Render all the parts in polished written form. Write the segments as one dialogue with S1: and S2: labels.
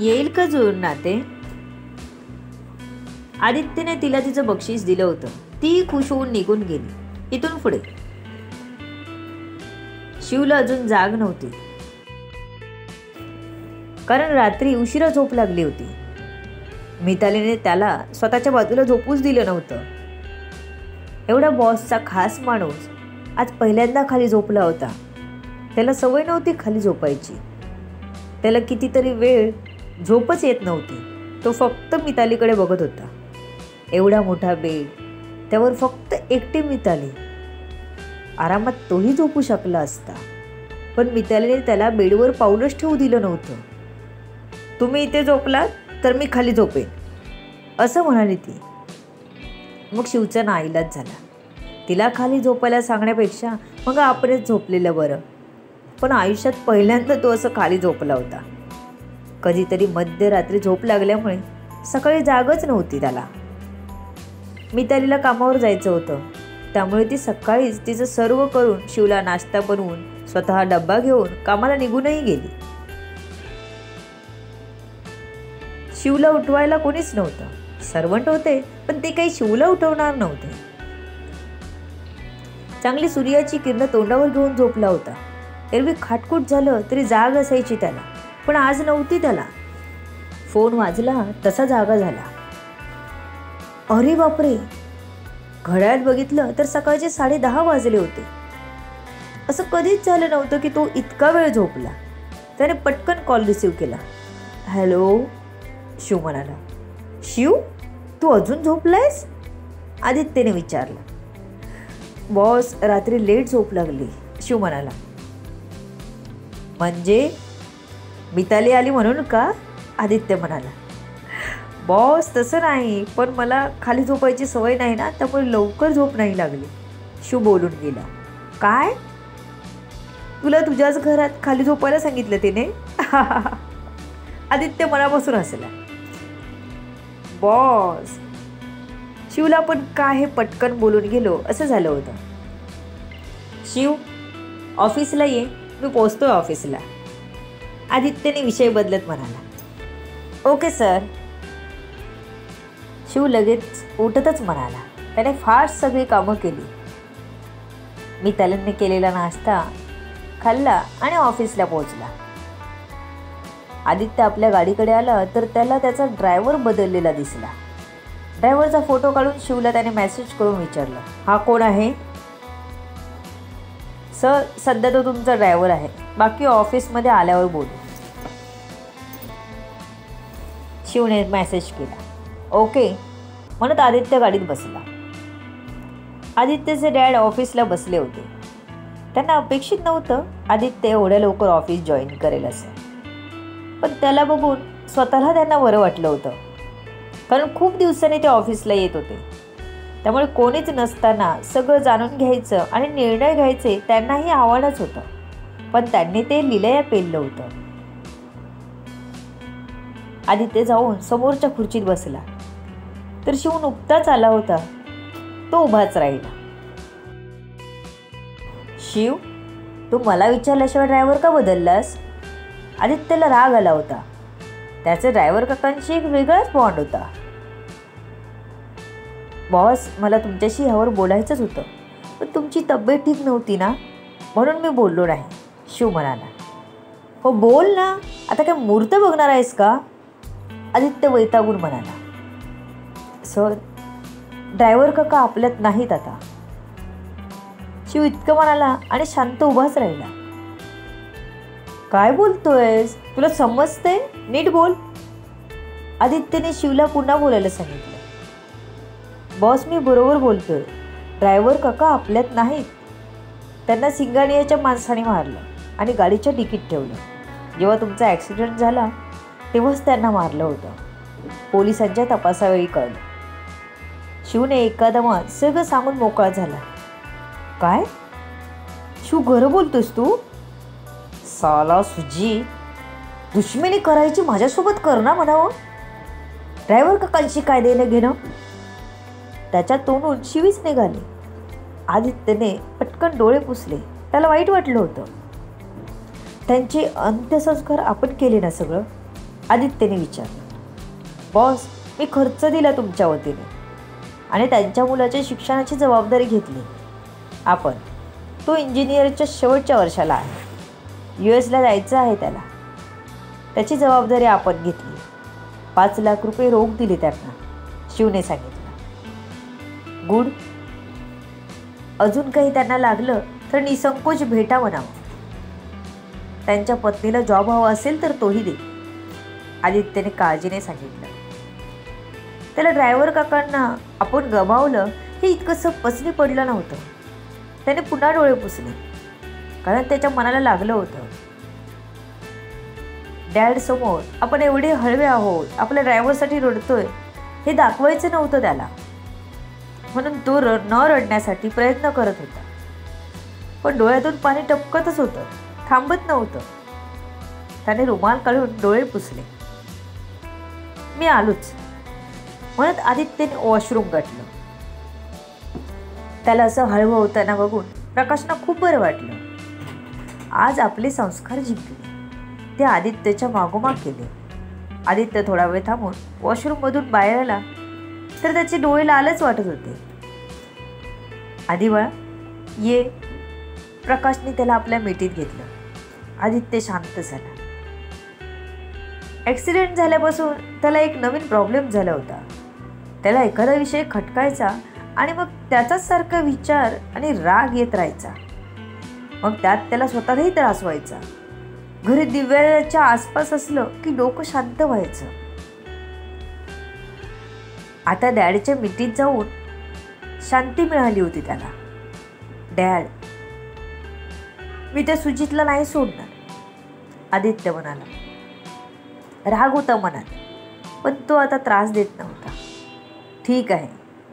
S1: येईल का जुळून नाते? आदित्यने तिला तिचं बक्षीस दिलं होतं. ती खुश होऊन निघून गेली. इथून पुढे शिवला अजून जाग नव्हती, कारण रात्री उशिरा झोप लागली होती. मितालीने त्याला स्वतःच्या बाजूला झोपूच दिलं नव्हतं. एवढा बॉसचा खास माणूस आज पहिल्यांदा खाली झोपला होता. त्याला सवय नव्हती खाली झोपायची. त्याला कितीतरी वेळ झोपच येत नव्हती. तो फक्त मितालीकडे बघत होता. एवढा मोठा बेड, त्यावर फक्त एकटी मिताली. आरामात तोही झोपू शकला असता, पण मितालीने त्याला बेडवर पाऊलच ठेवू दिलं नव्हतं. तुम्ही इथे झोपलात तर मी खाली झोपेन, असं म्हणाली ती. मग शिवचा नाईलाज झाला. तिला खाली झोपायला सांगण्यापेक्षा मग आपणच झोपलेलं बरं. पण आयुष्यात पहिल्यांदा तो असं खाली झोपला होता. कधीतरी मध्यरात्री झोप लागल्यामुळे सकाळी जागच नव्हती त्याला. मितालीला कामावर जायचं होतं, त्यामुळे ती सकाळीच तिचं सर्व करून शिवला नाश्ता बनवून स्वतः डब्बा घेऊन कामाला निघूनही गेली. शिवला उठवायला कोणीच नव्हतं. सर्वंट होते, पण ते काही शिवला उठवणार नव्हते. चांगली सूर्याची किरण तोंडावर घेऊन झोपला होता. एरवी खाटकूट झालं तरी जाग असायची त्याला, पण आज नव्हती त्याला. फोन वाजला तसा जागा झाला. अरे बापरे, घड्याळात बघितलं तर सकाळचे 10:30 वाजले होते. असं कधीच झालं नव्हतं की तो इतका वेळ झोपला. त्याने पटकन कॉल रिसीव्ह केला. हॅलो, शिव म्हणाला. शिव, तू अजून झोपलायस? आदित्यने विचारलं. बॉस, रात्री लेट झोप लागली, शिव म्हणाला. म्हणजे मिताली आली म्हणून का? आदित्य म्हणाला. बॉस, तसं नाही, पण मला खाली झोपायची सवय नाही ना, त्यामुळे लवकर झोप नाही लागली, शिव बोलून गेला. काय? तुला तुझ्याच घरात खाली झोपायला सांगितलं तिने? आदित्य मनापासून हसला. बॉस, शिवला पण काय हे पटकन बोलून गेलो असं झालं होतं. शिव, ऑफिसला ये, मी पोचतोय ऑफिसला, आदित्यने विषय बदलत म्हणाला. ओके सर, शिव लगेच उठतच म्हणाला. त्याने फास्ट सगळी कामं केली. मितालीने केलेला नाश्ता खाल्ला आणि ऑफिसला पोहोचला. आदित्य आपल्या गाडीकडे आला तर त्याला त्याचा ड्रायव्हर बदललेला दिसला. ड्रायव्हरचा फोटो काढून शिवला त्याने मेसेज करून विचारलं, हा कोण आहे? सर, सध्या तो तुमचा ड्रायव्हर आहे, बाकी ऑफिसमध्ये आल्यावर बोलू, शिवने मेसेज केला. ओके म्हणत आदित्य गाडीत बसला. आदित्यचे डॅड ऑफिसला बसले होते. त्यांना अपेक्षित नव्हतं आदित्य एवढ्या लवकर ऑफिस जॉईन करेल असं, पण त्याला बघून स्वतःला त्यांना बरं वाटलं होतं. कारण खूप दिवसांनी ते ऑफिसला येत होते, त्यामुळे कोणीच नसताना सगळं जाणून घ्यायचं आणि निर्णय घ्यायचे त्यांनाही आव्हानच होतं. पण त्यांनी ते लिलया पेललं होतं. आदित्य जाऊन समोरच्या खुर्चीत बसला तर शिव नुकताच आला होता. तो उभाच राहिला. शिव, तू मला विचारल्याशिवाय ड्रायव्हर का बदललास? आदित्यला राग आला होता. त्याचे ड्रायव्हर काकांशी एक वेगळाच बॉन्ड होता. बॉस, मला तुमच्याशी ह्यावर बोलायचंच होतं, पण तुमची तब्येत ठीक नव्हती ना, म्हणून मी बोललो नाही, शिव म्हणाला. हो बोल ना, आता काय मूर्त बघणार आहेस का? आदित्य वैतागून म्हणाला. सर, ड्रायव्हर काका आपल्यात नाहीत आता, शिव इतकं म्हणाला आणि शांत उभाच राहिला. काय बोलतोयस? तुला समजते? नीट बोल, आदित्यने शिवला पुन्हा बोलायला सांगितलं. बॉस, मी बरोबर बोलतोय, ड्रायव्हर काका आपल्यात नाहीत. त्यांना सिंगानियाच्या माणसाने मारलं आणि गाडीच्या डिकीत ठेवलं. जेव्हा तुमचा ॲक्सिडेंट झाला तेव्हाच त्यांना मारलं होतं, पोलिसांच्या तपासावेळी कळलं. शिवने एकादमात सगळं सांगून मोकळा झाला. काय? शिव, खरं बोलतोस तू? साला सुजी, दुश्मनी करायची माझ्यासोबत कर ना म्हणावं. ड्रायव्हर काकांशी काय देणं घेणं? त्याच्या तोंडून शिवीच निघाली. आदित्यने पटकन डोळे पुसले. त्याला वाईट वाटलं होतं. त्यांचे अंत्यसंस्कार आपण केले ना सगळं. आदित्यने विचारलं. बॉस, मी खर्च दिला तुमच्या वतीने आणि त्यांच्या मुलाच्या शिक्षणाची जबाबदारी घेतली. आपण तो इंजिनिअरच्या शेवटच्या वर्षाला आहे. US ला जायचं आहे त्याला. त्याची जबाबदारी आपण घेतली. 5 लाख रुपये रोख दिले त्यांना, शिवने सांगितलं. गुड. अजून काही त्यांना लागलं तर निसंकोच भेटा म्हणावं. त्यांच्या पत्नीला जॉब हवा असेल तर तोही दे, आदित्यने काळजीने सांगितलं. त्याला ड्रायव्हर काकांना आपण गमावलं हे इतकंसं पसनी पडलं नव्हतं. त्याने पुन्हा डोळे पुसले, कारण त्याच्या मनाला लागलं होतं. डॅड समोर आपण एवढे हळवे आहोत, आपल्या ड्रायव्हरसाठी रडतोय हे दाखवायचं नव्हतं त्याला. म्हणून तो न रडण्यासाठी प्रयत्न करत होता. पण डोळ्यातून पाणी टपकतच होतं, थांबत नव्हतं. त्याने रुमाल काढून डोळे पुसले. मी आलोच म्हणत आदित्यने वॉशरूम गाठलं. त्याला असं हळवं होताना बघून प्रकाशना खूप बरं वाटलं. आज आपले संस्कार जिंकले. ते आदित्यच्या मागोमाग केले. आदित्य थोडा वेळ थांबून वॉशरूममधून बाहेर आला तर त्याचे डोळे लालच वाटत होते. आधी बाळा ये, प्रकाशने त्याला आपल्या मिठीत घेतलं. आदित्य शांत झाला. ॲक्सिडेंट झाल्यापासून त्याला एक नवीन प्रॉब्लेम झाला होता. त्याला एखादा विषय खटकायचा आणि मग त्याचाच सारखा विचार आणि राग येत राहायचा. मग त्यात त्याला स्वतःलाही त्रास व्हायचा. घरी दिव्याच्या आसपास असलं की डोकं शांत व्हायचं. आता डॅडच्या मिठीत जाऊन शांती मिळाली होती त्याला. डॅड, मी त्या सुजितला नाही सोडणार, आदित्य म्हणाला. राग होता मनात, पण तो आता त्रास देत नव्हता. ठीक आहे,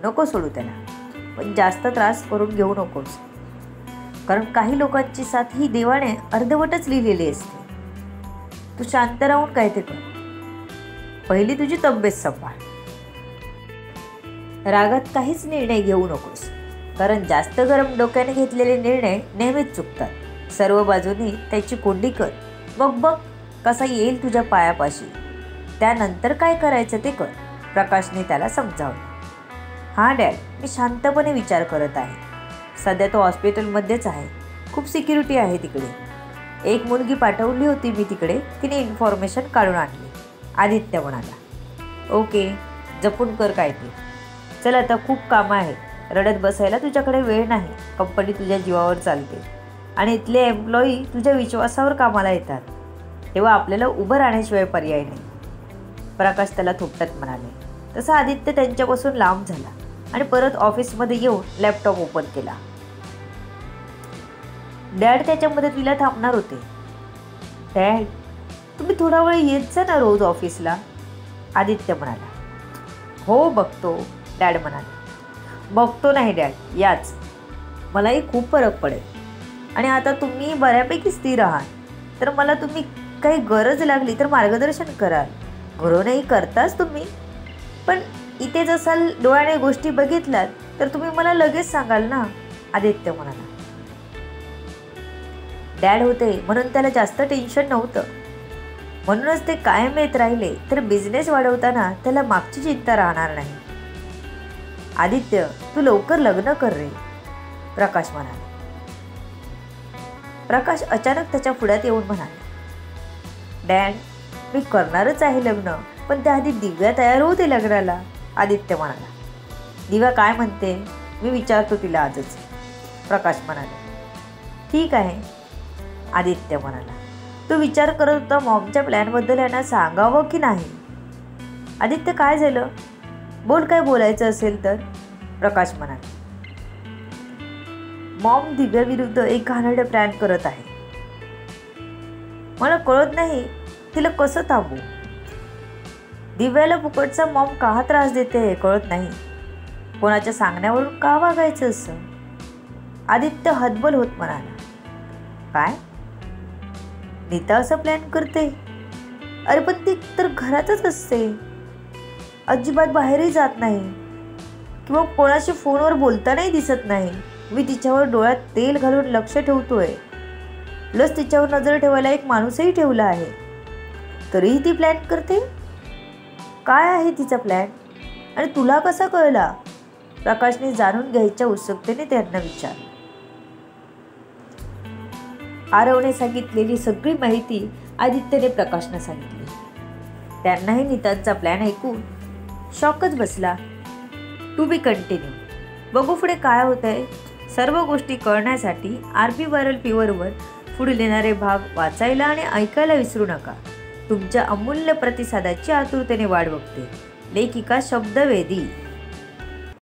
S1: नको सोडू त्याला, पण जास्त त्रास करून घेऊ नकोस, कारण काही लोकांची साथ ही देवाने अर्धवटच लिहिलेली असते. तू शांत राहून काय ते कर. पहिली तुझी तब्येत सांभाळ. रागात काहीच निर्णय घेऊ नकोस, कारण जास्त गरम डोक्याने घेतलेले निर्णय नेहमीच चुकतात. सर्व बाजूनी त्याची कोंडी कर, मग बघ कसा येईल तुझ्या पायापाशी. त्यानंतर काय करायचं ते कर, प्रकाशने त्याला समजावलं. हां डॅड, मी शांतपणे विचार करत आहे. सध्या तो हॉस्पिटलमध्येच आहे. खूप सिक्युरिटी आहे तिकडे. एक मुलगी पाठवली होती मी तिकडे, तिने इन्फॉर्मेशन काढून आणली, आदित्य म्हणाला. ओके, जपून कर काय ते. चल, आता खूप कामं आहेत. रडत बसायला तुझ्याकडे वेळ नाही. कंपनी तुझ्या जीवावर चालते आणि इथले एम्प्लॉई तुझ्या विश्वासावर कामाला येतात, तेव्हा आपल्याला उभं राहण्याशिवाय पर्याय नाही, प्रकाश त्याला थोपटत म्हणाले. तसं आदित्य त्यांच्यापासून लांब झाला आणि परत ऑफिसमध्ये येऊन लॅपटॉप ओपन केला. डॅड त्याच्या मदतीला थांबणार होते. डॅड, तुम्ही थोडा वेळ येत जा ना रोज ऑफिसला, आदित्य म्हणाला. हो बघतो, डॅड म्हणाले. बघतो नाही डॅड, याच. मलाही खूप फरक पडेल. आणि आता तुम्ही बऱ्यापैकी स्थिर आहात, तर मला तुम्ही काही गरज लागली तर मार्गदर्शन कराल. घरूनही करताच तुम्ही, पण इथे जसाल डोळ्याने गोष्टी बघितल्यात तर तुम्ही मला लगेच सांगाल ना, आदित्य म्हणाला. डॅड होते म्हणून त्याला जास्त टेन्शन नव्हतं. म्हणूनच ते कायम येत राहिले तर बिझनेस वाढवताना त्याला मागची चिंता राहणार नाही. आदित्य, तू लवकर लग्न कर रे, प्रकाश म्हणाला. प्रकाश अचानक त्याच्या पुढ्यात येऊन म्हणाले. डॅड, मी करणारच आहे लग्न, पण त्याआधी दिव्या तयार होऊ दे लग्नाला, आदित्य म्हणाला. दिव्या काय म्हणते मी विचारतो तिला आजच, प्रकाश म्हणाले. ठीक आहे, आदित्य म्हणाला. तो विचार करत होता मॉमच्या प्लॅनबद्दल यांना सांगावं की नाही. आदित्य, काय झालं? बोल, काय बोलायचं असेल तर, प्रकाश म्हणाला. मॉम दिव्याविरुद्ध एक घाणेरडं प्लॅन करत आहे. मला कळत नाही तिला कसं थांबवू. दिव्याला फुकटचा मॉम का त्रास देते हे कळत नाही. कोणाच्या सांगण्यावरून का वागायचं असं, आदित्य हतबल होत म्हणाला. काय, नीता असं प्लॅन करते? अरे पण ती तर घरातच असते, अजिबात बाहेरही जात नाही किंवा कोणाशी फोनवर बोलतानाही दिसत नाही. मी तिच्यावर डोळ्यात तेल घालून लक्ष ठेवतोय, प्लस तिच्यावर नजर ठेवायला एक माणूसही ठेवला आहे. तरीही ती प्लॅन करते. काय आहे तिचा प्लॅन आणि तुला कसा कळला? प्रकाशने जाणून घ्यायच्या उत्सुकतेने त्यांना विचारलं. आरवने सांगितलेली सगळी माहिती आदित्यने प्रकाशना सांगितली. त्यांनाही नीतांचा प्लॅन ऐकून शॉकच बसला. To be continue. बघू पुढे काय होतंय. सर्व गोष्टी कळण्यासाठी RP व्हायरल फीवरवर पुढील येणारे भाग वाचायला आणि ऐकायला विसरू नका. तुमच्या अमूल्य प्रतिसादाची आतुरतेने वाट बघते. लेखिका शब्दवेदी.